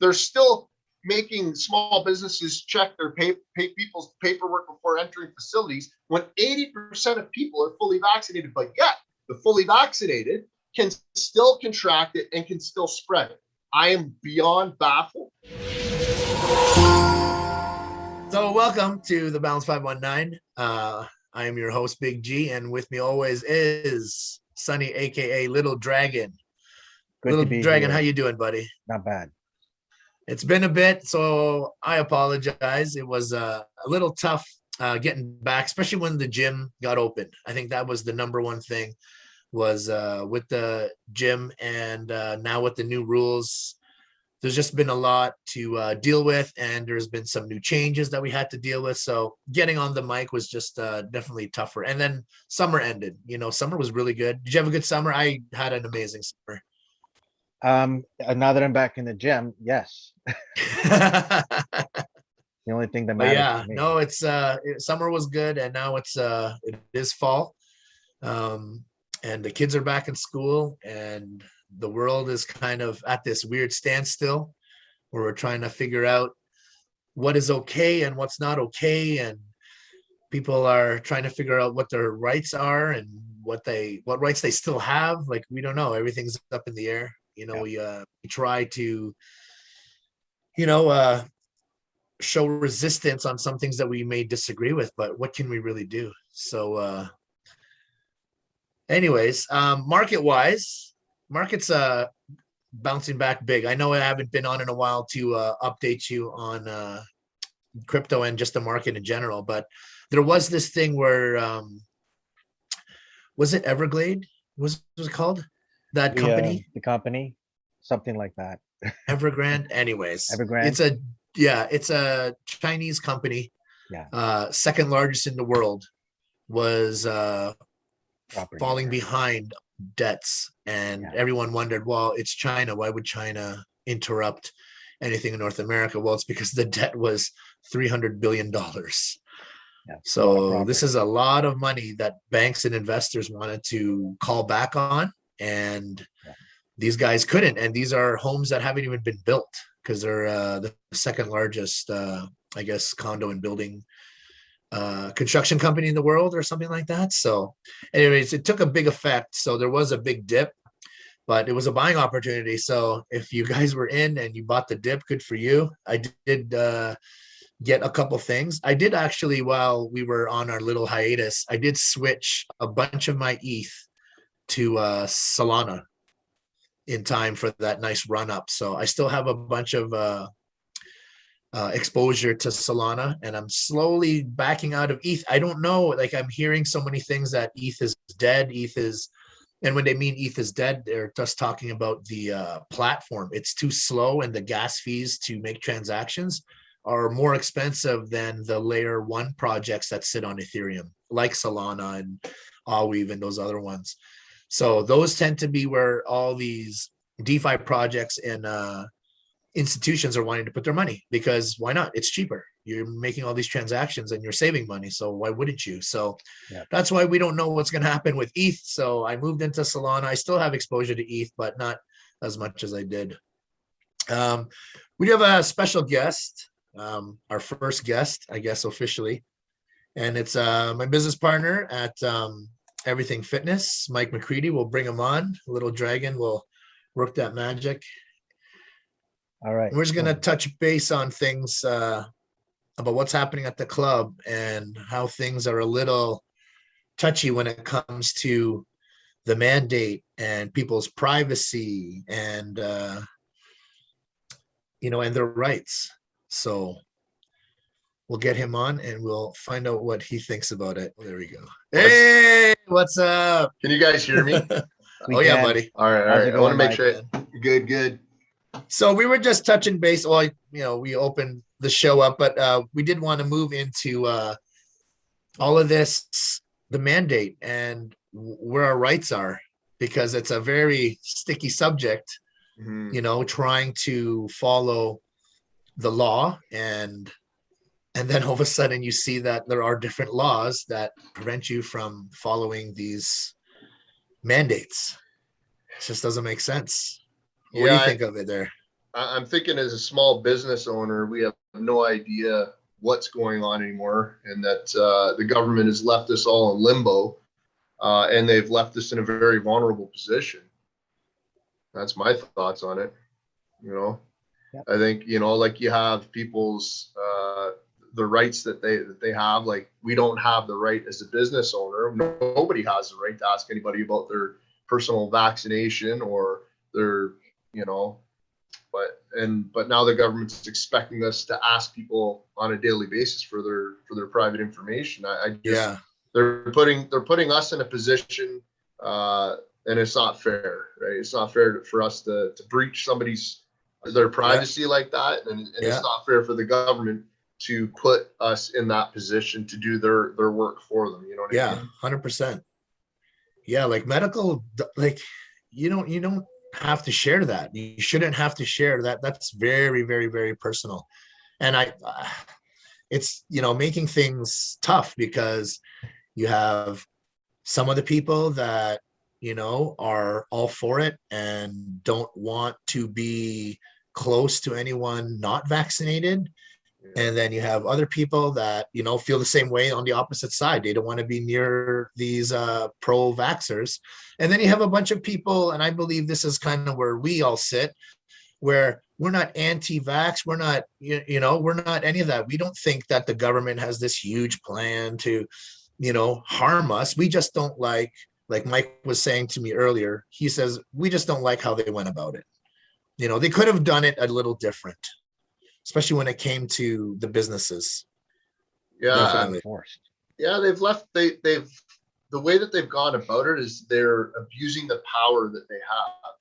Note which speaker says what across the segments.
Speaker 1: they're still making small businesses check their people's paperwork before entering facilities when 80% of people are fully vaccinated, but yet the fully vaccinated can still contract it and can still spread it. I am beyond baffled.
Speaker 2: So welcome to the Balance519. I am your host, Big G, and with me always is Sunny, aka Little Dragon.
Speaker 3: Good
Speaker 2: Little
Speaker 3: to be
Speaker 2: Dragon,
Speaker 3: here.
Speaker 2: how you doing, buddy?
Speaker 3: Not bad.
Speaker 2: It's been a bit, so I apologize. It was a little tough getting back, especially when the gym got open. I think that was the number one thing was with the gym, and now with the new rules, there's just been a lot to deal with, and there's been some new changes that we had to deal with. So getting on the mic was just definitely tougher. And then summer ended. You know, summer was really good. Did you have a good summer? I had an amazing summer.
Speaker 3: Now that I'm back in the gym, yes. The only thing that matters.
Speaker 2: Yeah,
Speaker 3: to me.
Speaker 2: no, it's summer was good, and now it is fall. And the kids are back in school, and the world is kind of at this weird standstill where we're trying to figure out what is okay and what's not okay, and people are trying to figure out what their rights are and what rights they still have. Like, we don't know, everything's up in the air. You know, we try to, show resistance on some things that we may disagree with, but what can we really do? So anyways, market's bouncing back big. I know I haven't been on in a while to update you on crypto and just the market in general, but there was this thing where was it Everglade? Was it called? That company?
Speaker 3: The company, something like that.
Speaker 2: Evergrande. Anyways,
Speaker 3: Evergrande.
Speaker 2: It's a Chinese company.
Speaker 3: Yeah.
Speaker 2: Second largest in the world, was
Speaker 3: Property.
Speaker 2: falling behind debts, and everyone wondered, well, it's China. Why would China interrupt anything in North America? Well, it's because the debt was $300 billion.
Speaker 3: Yeah,
Speaker 2: so this is a lot of money that banks and investors wanted to call back on, and these guys couldn't. And these are homes that haven't even been built, because they're the second largest, I guess, condo and building construction company in the world or something like that. So anyways, it took a big effect. So there was a big dip, but it was a buying opportunity. So if you guys were in and you bought the dip, good for you. I did get a couple things. I did actually, while we were on our little hiatus, I did switch a bunch of my ETH to Solana in time for that nice run up. So I still have a bunch of exposure to Solana, and I'm slowly backing out of ETH. I don't know, like, I'm hearing so many things that ETH is dead. And when they mean ETH is dead, they're just talking about the platform. It's too slow, and the gas fees to make transactions are more expensive than the layer 1 projects that sit on Ethereum, like Solana and Aweave and those other ones. So those tend to be where all these DeFi projects and institutions are wanting to put their money, because why not? It's cheaper. You're making all these transactions and you're saving money, so why wouldn't you? So that's why we don't know what's going to happen with ETH. So I moved into Solana. I still have exposure to ETH, but not as much as I did. We have a special guest, our first guest, I guess, officially, and it's my business partner at Everything Fitness, Mike McCready. We'll bring him on. Little Dragon will work that magic.
Speaker 3: All right.
Speaker 2: We're just going to touch base on things about what's happening at the club and how things are a little touchy when it comes to the mandate and people's privacy and, and their rights. So we'll get him on and we'll find out what he thinks about it. There we go. Hey, what's up?
Speaker 1: Can you guys hear me?
Speaker 2: Yeah, buddy.
Speaker 1: All right. I want to make sure. Good.
Speaker 2: So we were just touching base. Well, we opened the show up, but we did want to move into all of this, the mandate and where our rights are, because it's a very sticky subject, trying to follow the law, and then all of a sudden you see that there are different laws that prevent you from following these mandates. It just doesn't make sense. What do you think of it there?
Speaker 1: I'm thinking as a small business owner, we have no idea what's going on anymore, and that the government has left us all in limbo, and they've left us in a very vulnerable position. That's my thoughts on it. You know,
Speaker 3: Yep.
Speaker 1: I think, like you have people's the rights that they have. Like, we don't have the right as a business owner. Nobody has the right to ask anybody about their personal vaccination or their, you know, but now the government's expecting us to ask people on a daily basis for their private information. I just
Speaker 2: Yeah.
Speaker 1: they're putting us in a position, and it's not fair, right? It's not fair for us to breach their privacy like that, and
Speaker 2: Yeah.
Speaker 1: it's not fair for the government to put us in that position to do their work for them. You know what I
Speaker 2: Yeah,
Speaker 1: mean?
Speaker 2: 100%. Yeah, like medical, like you don't have to share that. You shouldn't have to share that. That's very, very, very personal. And it's, making things tough because you have some of the people that, are all for it and don't want to be close to anyone not vaccinated. And then you have other people that, feel the same way on the opposite side. They don't want to be near these pro-vaxxers. And then you have a bunch of people, and I believe this is kind of where we all sit, where we're not anti-vax. We're not, we're not any of that. We don't think that the government has this huge plan to, harm us. We just don't like Mike was saying to me earlier, he says, we just don't like how they went about it. They could have done it a little different, especially when it came to the businesses.
Speaker 1: Yeah,
Speaker 2: Definitely.
Speaker 3: Forced.
Speaker 1: yeah. They've the way that they've gone about it is they're abusing the power that they have,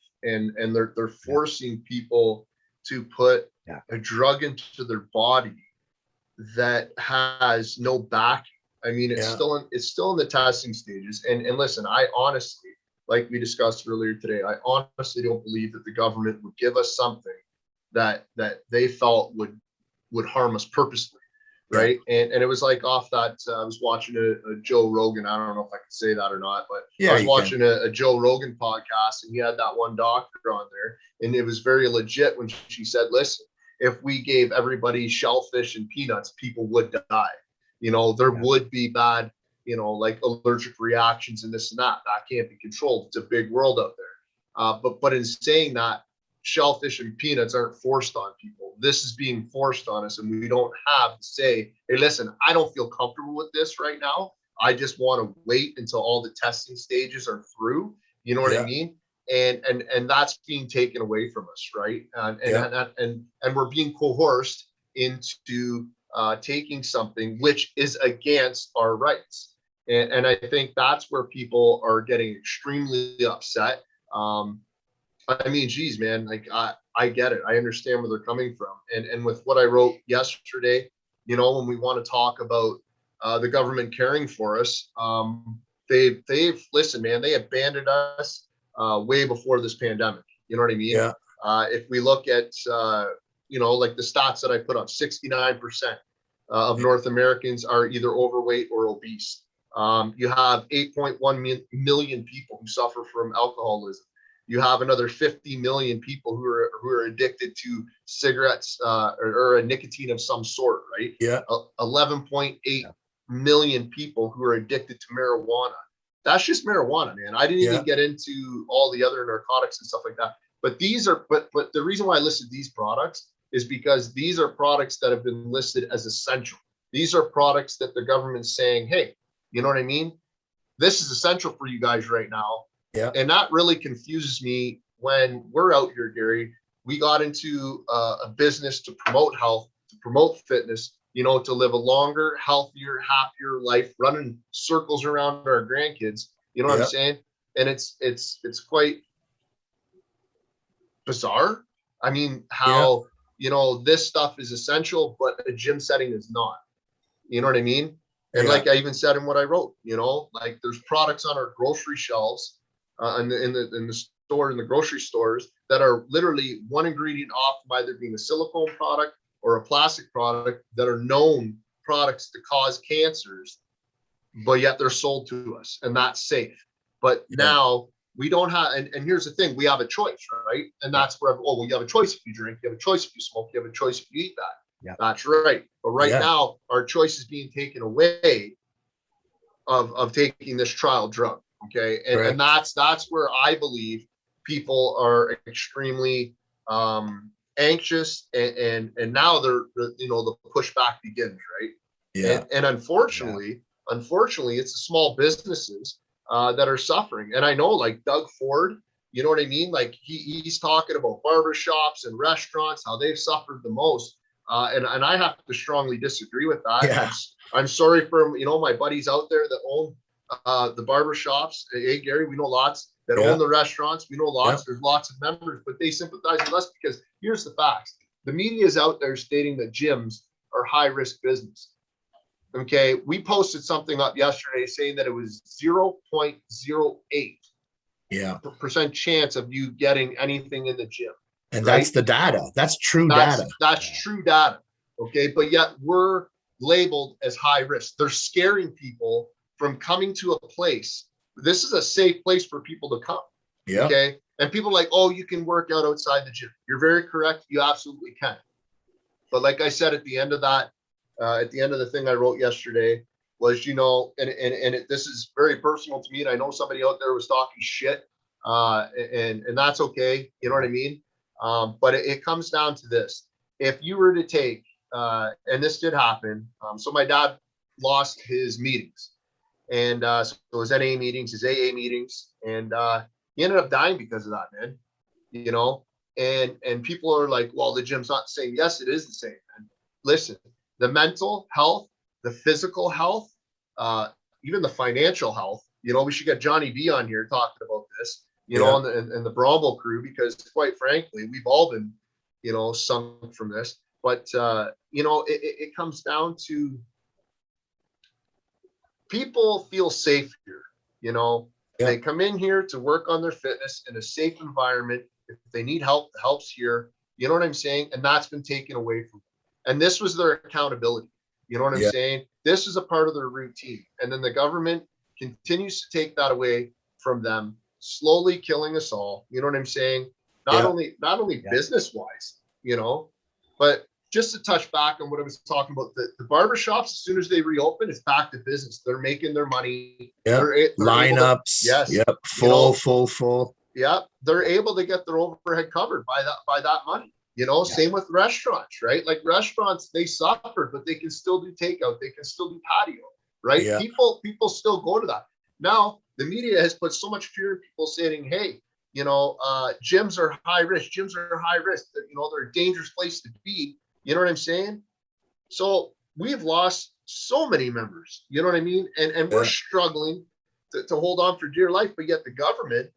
Speaker 1: and they're forcing people to put a drug into their body that has no backing. I mean, it's still in the testing stages. And listen, I honestly, like we discussed earlier today, I honestly don't believe that the government would give us something that they felt would harm us purposely, right? And it was like off that I was watching a Joe Rogan. I don't know if I can say that or not, but I was watching a Joe Rogan podcast, and he had that one doctor on there, and it was very legit when she said, "Listen, if we gave everybody shellfish and peanuts, people would die. There would be bad, like allergic reactions and this and that. That can't be controlled. It's a big world out there." But in saying that, shellfish and peanuts aren't forced on people. This is being forced on us, and we don't have to say, "Hey, listen, I don't feel comfortable with this right now. I just want to wait until all the testing stages are through." You know what I mean? And that's being taken away from us, right? And we're being coerced into taking something which is against our rights. And I think that's where people are getting extremely upset. I mean, geez, man, like I get it. I understand where they're coming from. And with what I wrote yesterday, when we want to talk about the government caring for us, they've listen, man, they abandoned us way before this pandemic. You know what I mean?
Speaker 2: Yeah.
Speaker 1: If we look at like the stats that I put up, 69% of North Americans are either overweight or obese. You have 8.1 million people who suffer from alcoholism. You have another 50 million people who are addicted to cigarettes or a nicotine of some sort, right? 11.8 million people who are addicted to marijuana. That's just marijuana, man. I didn't even get into all the other narcotics and stuff like that. But but the reason why I listed these products is because these are products that have been listed as essential. These are products that the government's saying, hey, you know what I mean? This is essential for you guys right now. And that really confuses me when we're out here, Gary. We got into a business to promote health, to promote fitness, to live a longer, healthier, happier life, running circles around our grandkids. You know what I'm saying? And it's quite bizarre. I mean, how, this stuff is essential, but a gym setting is not. You know what I mean? And like I even said in what I wrote, like there's products on our grocery shelves in the store, in the grocery stores, that are literally one ingredient off from either being a silicone product or a plastic product, that are known products to cause cancers, but yet they're sold to us, and that's safe. But now we don't have, and here's the thing, we have a choice, right? And that's where, oh, well, you have a choice if you drink, you have a choice if you smoke, you have a choice if you eat that.
Speaker 3: Yeah.
Speaker 1: That's right. But right
Speaker 2: Yeah.
Speaker 1: now, our choice is being taken away of taking this trial drug. Okay. And that's where I believe people are extremely anxious, and now they're, you know, the pushback begins, right?
Speaker 2: Yeah.
Speaker 1: And unfortunately, it's the small businesses that are suffering. And I know, like Doug Ford, you know what I mean? Like he's talking about barbershops and restaurants, how they've suffered the most. And I have to strongly disagree with that.
Speaker 2: Yeah.
Speaker 1: I'm sorry for, you know, my buddies out there that own the barbershops. Hey, Gary, we know lots that own the restaurants. We know lots. There's lots of members, but they sympathize with us because here's the facts. The media is out there stating that gyms are high risk business. Okay, we posted something up yesterday saying that it was 0.08% chance of you getting anything in the gym.
Speaker 2: And
Speaker 1: right?
Speaker 2: that's the data. That's true data.
Speaker 1: That's true data. Okay, but yet we're labeled as high risk. They're scaring people from coming to a place. This is a safe place for people to come.
Speaker 2: Yeah.
Speaker 1: Okay, and people are like, oh, you can work out outside the gym. You're very correct. You absolutely can. But like I said, at the end of that, at the end of the thing I wrote yesterday was, you know, and this is very personal to me, and I know somebody out there was talking shit, and that's okay. You know what I mean? But it comes down to this. If you were to take, and this did happen, so my dad lost his meetings, and so his NA meetings, his AA meetings, and he ended up dying because of that, man. You know, and people are like, well, the gym's not the same. Yes, it is the same, man. Listen, the mental health, the physical health, even the financial health. You know, we should get Johnny B on here talking about this, you know, and the Bromwell crew, because quite frankly, we've all been, you know, sunk from this. But, you know, it comes down to people feel safe here, you know. They come in here to work on their fitness in a safe environment. If they need help, the help's here. You know what I'm saying? And that's been taken away from them. And this was their accountability. You know what I'm saying? This is a part of their routine. And then the government continues to take that away from them, slowly killing us all. You know what I'm saying? Not only business wise, you know, but just to touch back on what I was talking about, the barbershops, as soon as they reopen, it's back to business. They're making their money. They're
Speaker 2: Lineups. Full.
Speaker 1: Yeah, they're able to get their overhead covered by that money. You know, same with restaurants, right? Like restaurants, they suffer, but they can still do takeout. They can still do patio, right?
Speaker 2: Yeah.
Speaker 1: People still go to that. Now, the media has put so much fear in people saying, hey, you know, gyms are high risk. Gyms are high risk. You know, they're a dangerous place to be. You know what I'm saying? So we've lost so many members. You know what I mean? And we're struggling to hold on for dear life, but yet the government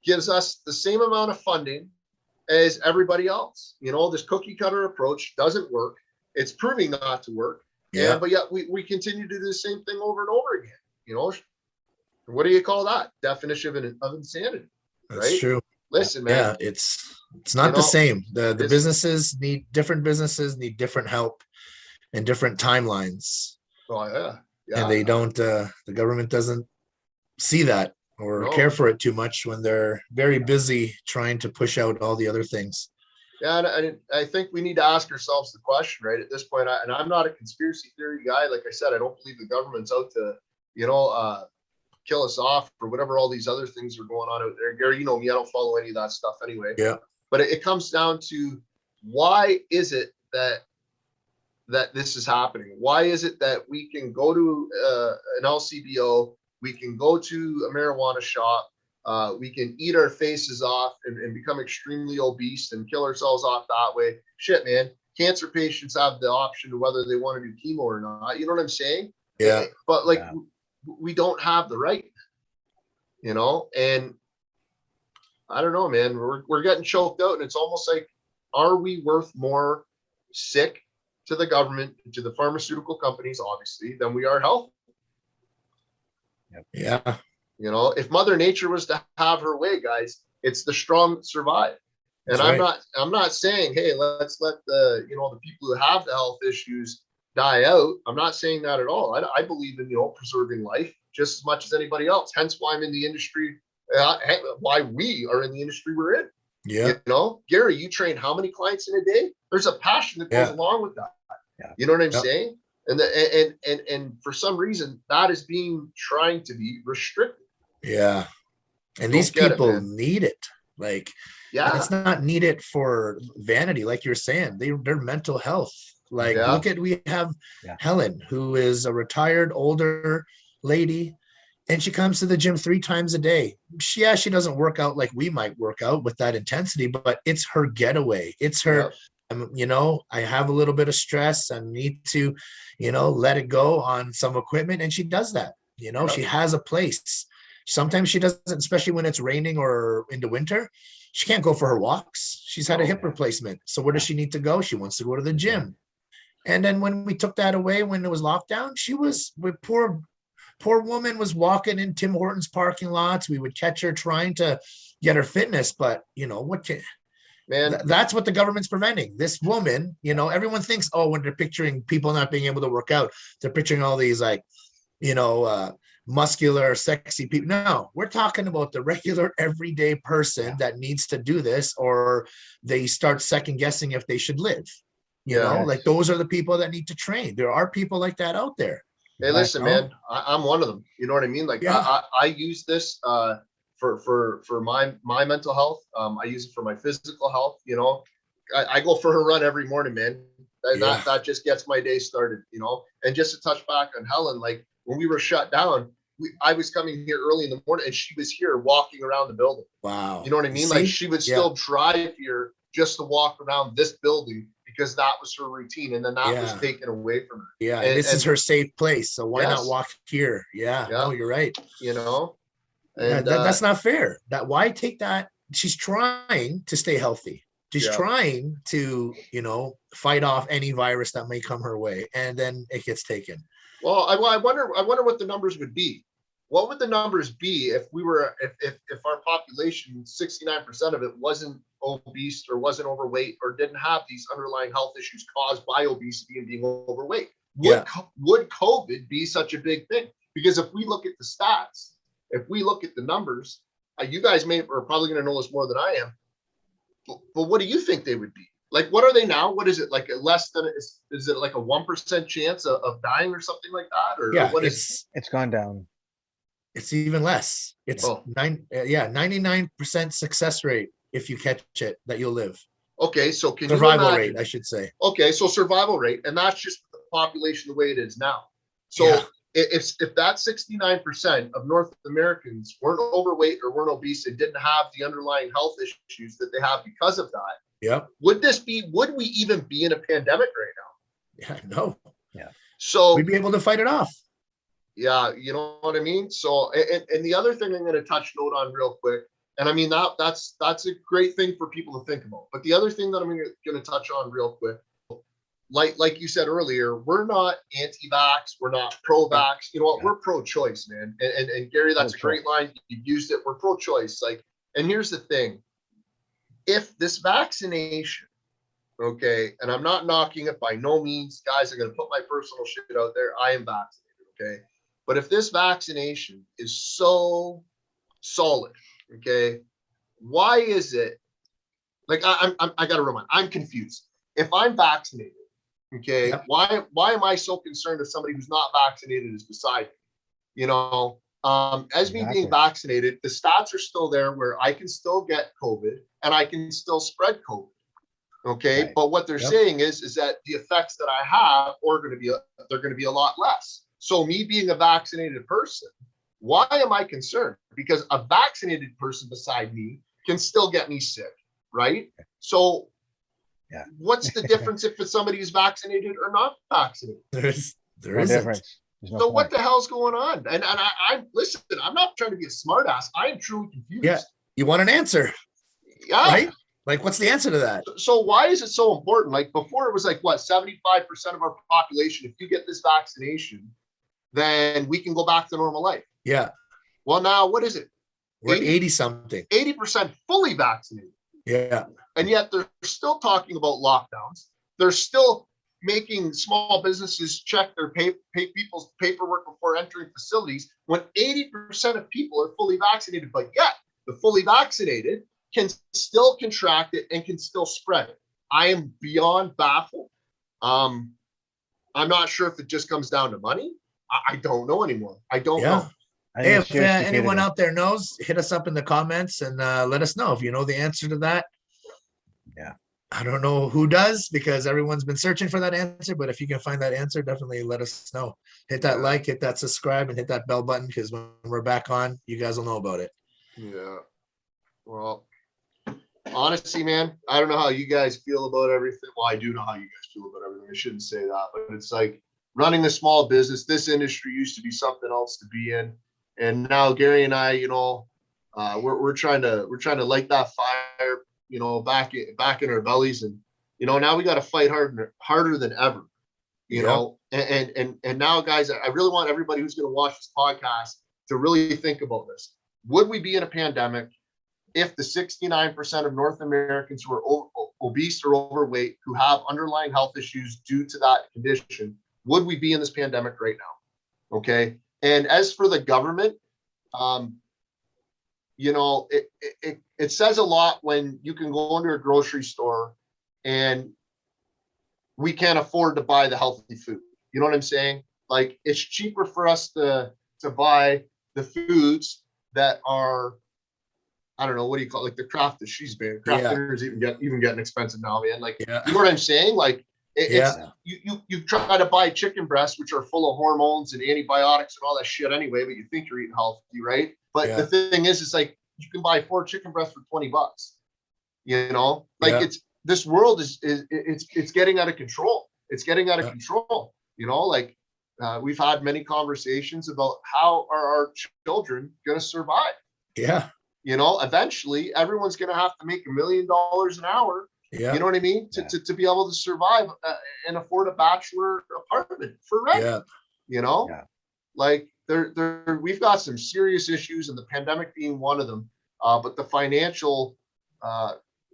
Speaker 1: gives us the same amount of funding as everybody else. You know, this cookie cutter approach doesn't work. It's proving not to work. Yeah. But yet we continue to do the same thing over and over again. You know, what do you call that? Definition of insanity.
Speaker 2: That's
Speaker 1: right?
Speaker 2: true.
Speaker 1: Listen, man.
Speaker 2: Yeah, it's not the same. The businesses need different help and different timelines.
Speaker 1: Oh yeah.
Speaker 2: And they don't, the government doesn't see that or care for it too much when they're very busy trying to push out all the other things.
Speaker 1: Yeah, and I think we need to ask ourselves the question, right? At this point, and I'm not a conspiracy theory guy. Like I said, I don't believe the government's out to, you know, kill us off or whatever all these other things are going on out there. Gary, you know me, I don't follow any of that stuff anyway.
Speaker 2: Yeah.
Speaker 1: But it comes down to, why is it that this is happening? Why is it that we can go to an LCBO, we can go to a marijuana shop, we can eat our faces off and become extremely obese and kill ourselves off that way? Shit, man. Cancer patients have the option of whether they want to do chemo or not. You know what I'm saying?
Speaker 2: Yeah.
Speaker 1: But like, we don't have the right, you know, and I don't know, man, we're getting choked out, and it's almost like, are we worth more sick to the government, to the pharmaceutical companies, obviously, than we are healthy?
Speaker 2: Yeah.
Speaker 1: You know, if Mother Nature was to have her way, guys, it's the strong that survive. And I'm not saying, hey, let's let the, you know, the people who have the health issues die out. I'm not saying that at all. I believe in, you know, preserving life just as much as anybody else. Hence why I'm in the industry why we are in the industry we're in.
Speaker 2: Yeah.
Speaker 1: You know, Gary, you train how many clients in a day? There's a passion that goes along with that.
Speaker 3: Yeah.
Speaker 1: You know what I'm saying? And for some reason that is trying to be restricted.
Speaker 2: Yeah. And these people need it. Like, and it's not needed for vanity, like you're saying. Their mental health. Like, look at, we have Helen, who is a retired older lady, and she comes to the gym 3 times a day. She doesn't work out like we might work out with that intensity, but it's her getaway. It's her, you know, I have a little bit of stress. I need to, you know, let it go on some equipment. And she does that. You know, she has a place. Sometimes she doesn't, especially when it's raining or into winter. She can't go for her walks. She's had a hip replacement. So where does she need to go? She wants to go to the gym. And then when we took that away, when it was lockdown, she was, poor woman was walking in Tim Hortons parking lots. We would catch her trying to get her fitness, but you know, that's what the government's preventing. This woman, you know, everyone thinks, oh, when they're picturing people not being able to work out, they're picturing all these like, you know, muscular, sexy people. No, we're talking about the regular everyday person that needs to do this, or they start second guessing if they should live. You know, like those are the people that need to train. There are people like that out there.
Speaker 1: Hey, listen, man, I'm one of them. You know what I mean? Like I use this for my mental health. I use it for my physical health. You know, I go for a run every morning, man. That just gets my day started, you know. And just to touch back on Helen, like when we were shut down, I was coming here early in the morning and she was here walking around the building.
Speaker 2: Wow.
Speaker 1: You know what I mean? Like she would still drive here just to walk around this building because that was her routine. And then that was taken away from her.
Speaker 2: Yeah. And this is her safe place. So why not walk here? Yeah. No, you're right.
Speaker 1: You know, and
Speaker 2: that's not fair. Why take that? She's trying to stay healthy. She's trying to, you know, fight off any virus that may come her way. And then it gets taken.
Speaker 1: Well, I wonder what the numbers would be. What would the numbers be if we were, if our population, 69% of it wasn't obese or wasn't overweight or didn't have these underlying health issues caused by obesity and being overweight? Would COVID be such a big thing? Because if we look at the stats, if we look at the numbers, you guys are probably going to know this more than I am. But what do you think they would be? Like, what are they now? What is it, like less than, is it like a 1% chance of dying or something like that? Or what is
Speaker 3: it's gone down.
Speaker 2: It's even less. It's 99% success rate if you catch it that you'll live.
Speaker 1: Okay, so can
Speaker 2: survival rate, I should say.
Speaker 1: Okay, so survival rate, and that's just the population the way it is now. So if that 69% of North Americans weren't overweight or weren't obese and didn't have the underlying health issues that they have because of that, would we even be in a pandemic right now?
Speaker 2: Yeah, no. Yeah.
Speaker 1: So
Speaker 2: we'd be able to fight it off.
Speaker 1: Yeah, you know what I mean? So, and the other thing I'm going to touch note on real quick, and I mean, that's a great thing for people to think about. But the other thing that I'm going to touch on real quick, like you said earlier, we're not anti-vax, we're not pro-vax. You know what? We're pro-choice, man. And Gary, that's a great line. You used it. We're pro-choice. Like, and here's the thing. If this vaccination, okay, and I'm not knocking it by no means, guys, I'm going to put my personal shit out there. I am vaccinated, okay? But if this vaccination is so solid, okay, why is it like I got to remind? I'm confused. If I'm vaccinated, okay, why am I so concerned if somebody who's not vaccinated is beside me? You know, as me being vaccinated, the stats are still there where I can still get COVID and I can still spread COVID. Okay, but what they're saying is that the effects that I have are going to be a lot less. So me being a vaccinated person, why am I concerned? Because a vaccinated person beside me can still get me sick, right? So what's the difference if it's somebody who's vaccinated or not vaccinated?
Speaker 2: There is no difference.
Speaker 1: So what the hell's going on? And I'm listen, I'm not trying to be a smartass. I am truly confused.
Speaker 2: Yeah, you want an answer.
Speaker 1: Yeah.
Speaker 2: Right? Like, what's the answer to that?
Speaker 1: So why is it so important? Like before it was like, what, 75% of our population, if you get this vaccination, then we can go back to normal life.
Speaker 2: Yeah.
Speaker 1: Well, now what is it?
Speaker 2: We're 80 something.
Speaker 1: 80% fully vaccinated.
Speaker 2: Yeah.
Speaker 1: And yet they're still talking about lockdowns. They're still making small businesses check their people's paperwork before entering facilities when 80% of people are fully vaccinated. But yet the fully vaccinated can still contract it and can still spread it. I am beyond baffled. I'm not sure if it just comes down to money. I don't know anymore. I don't know.
Speaker 3: I
Speaker 2: Hey,
Speaker 3: think
Speaker 2: if
Speaker 3: it's sheer
Speaker 2: anyone
Speaker 3: stupidity.
Speaker 2: out there knows, hit us up in the comments and let us know if you know the answer to that.
Speaker 3: Yeah.
Speaker 2: I don't know who does because everyone's been searching for that answer, but if you can find that answer, definitely let us know. Hit that
Speaker 1: Yeah.
Speaker 2: like, hit that subscribe, and hit that bell button because when we're back on, you guys will know about it.
Speaker 1: Yeah. Well, honestly, man, I don't know how you guys feel about everything. Well, I do know how you guys feel about everything. I shouldn't say that, but it's like running a small business. This industry used to be something else to be in, and now Gary and I, we're trying to light that fire, back in our bellies, and now we got to fight harder than ever. And now, guys, I really want everybody who's going to watch this podcast to really think about this. Would we be in a pandemic if the 69% of North Americans who are obese or overweight, who have underlying health issues due to that condition, would we be in this pandemic right now? Okay. And as for the government, it says a lot when you can go into a grocery store and we can't afford to buy the healthy food. You know what I'm saying? Like, it's cheaper for us to buy the foods that are, I don't know, what do you call it? Like the craft that she's been. Craft dinners even getting expensive now, man. Like, you know what I'm saying? Like, it's you try to buy chicken breasts, which are full of hormones and antibiotics and all that shit anyway, but you think you're eating healthy, right? But the thing is, it's like you can buy 4 chicken breasts for $20. It's this world is it's getting out of control. It's getting out of control. We've had many conversations about how are our children going to survive.
Speaker 2: Yeah.
Speaker 1: Eventually everyone's going to have to make $1 million an hour.
Speaker 2: Yeah.
Speaker 1: You know what I mean? To be able to survive and afford a bachelor apartment for rent. Like we've got some serious issues, and the pandemic being one of them. But the financial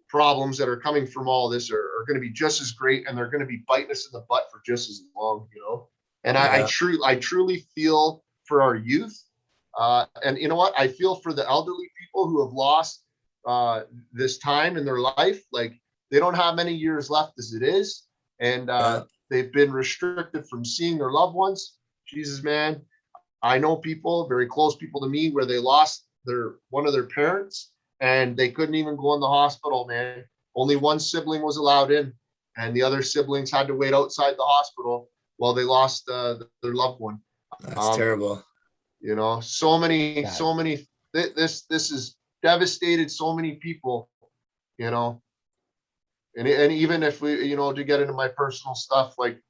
Speaker 1: problems that are coming from all this are going to be just as great, and they're going to be biting us in the butt for just as long. And I truly feel for our youth. And you know what? I feel for the elderly people who have lost this time in their life. Like, they don't have many years left as it is. And they've been restricted from seeing their loved ones. Jesus, man. I know people, very close people to me, where they lost one of their parents and they couldn't even go in the hospital, man. Only one sibling was allowed in, and the other siblings had to wait outside the hospital while they lost their loved one.
Speaker 2: That's terrible.
Speaker 1: So many, this has devastated so many people, and even if we, to get into my personal stuff, like,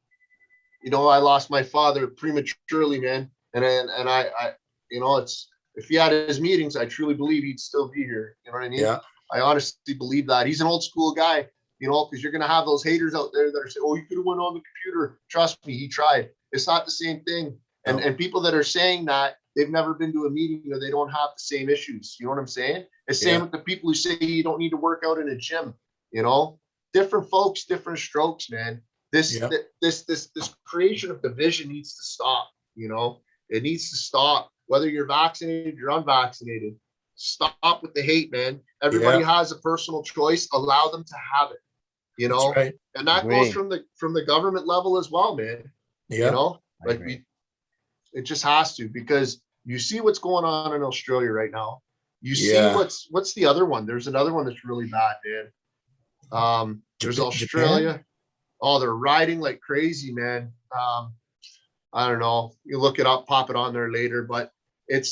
Speaker 1: I lost my father prematurely, man. And I it's, if he had his meetings, I truly believe he'd still be here. You know what I mean?
Speaker 2: Yeah.
Speaker 1: I honestly believe that. He's an old school guy, because you're going to have those haters out there that are saying, oh, you could have went on the computer. Trust me, he tried. It's not the same thing. And people that are saying that, they've never been to a meeting, or they don't have the same issues. You know what I'm saying? It's same with the people who say you don't need to work out in a gym. Different folks, different strokes, man. This creation of division needs to stop. It needs to stop. Whether you're vaccinated or unvaccinated, stop with the hate, man. Everybody has a personal choice. Allow them to have it.
Speaker 2: That's right.
Speaker 1: And that goes from the government level as well, man. It just has to, because you see what's going on in Australia right now. You see what's the other one? There's another one that's really bad, man. There's Australia. Japan? Oh, they're riding like crazy, man. I don't know. You look it up, pop it on there later, but it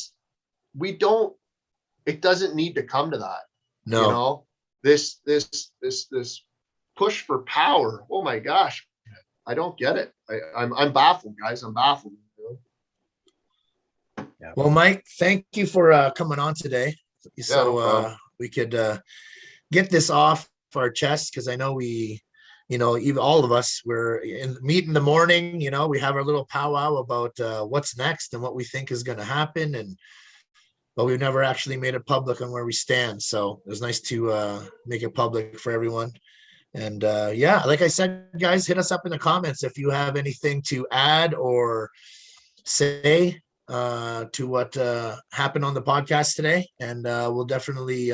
Speaker 1: doesn't need to come to that.
Speaker 2: No.
Speaker 1: This push for power. Oh my gosh. I don't get it. I'm baffled, guys. I'm baffled.
Speaker 3: Yeah.
Speaker 2: Well, Mike, thank you for coming on today. So we could get this off our chest, because I know we, even all of us, we're meet in the morning, we have our little powwow about what's next and what we think is going to happen. But we've never actually made it public on where we stand. So it was nice to make it public for everyone. And like I said, guys, hit us up in the comments if you have anything to add or say. to what happened on the podcast today, and we'll definitely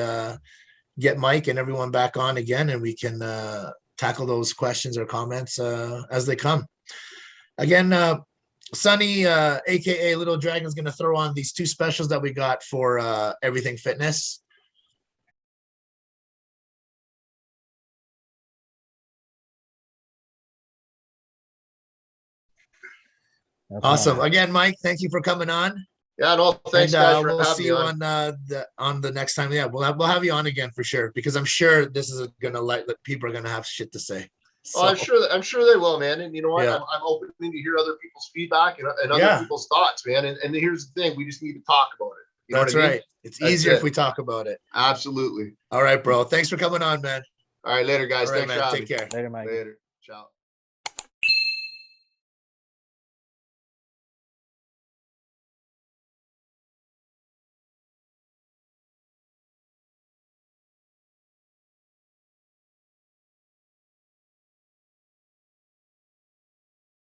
Speaker 2: get Mike and everyone back on again, and we can tackle those questions or comments as they come. Again, Sonny, aka Little Dragon, is going to throw on these 2 specials that we got for Everything Fitness.
Speaker 3: No
Speaker 2: Awesome.
Speaker 3: problem.
Speaker 2: Again, Mike, thank you for coming on.
Speaker 1: Yeah, no, thanks
Speaker 2: And
Speaker 1: guys for
Speaker 2: we'll
Speaker 1: having
Speaker 2: see
Speaker 1: me
Speaker 2: you
Speaker 1: on.
Speaker 2: on the next time. Yeah, we'll have you on again for sure, because I'm sure this is gonna let people are gonna have shit to say.
Speaker 1: Oh, I'm sure they will, man. And you know what?
Speaker 2: Yeah.
Speaker 1: I'm open to hear other people's feedback and other
Speaker 2: Yeah.
Speaker 1: people's thoughts, man. And here's the thing: we just need to talk about it. You know
Speaker 2: That's
Speaker 1: what I mean?
Speaker 2: right. It's
Speaker 1: That's
Speaker 2: easier
Speaker 1: it.
Speaker 2: if we talk about it.
Speaker 1: Absolutely.
Speaker 2: All right, bro. Thanks for coming on, man.
Speaker 1: All right, later, guys.
Speaker 2: All right,
Speaker 1: Thanks for
Speaker 2: man.
Speaker 1: having
Speaker 2: Take
Speaker 1: me.
Speaker 2: care.
Speaker 3: Later, Mike.
Speaker 1: Later. Ciao.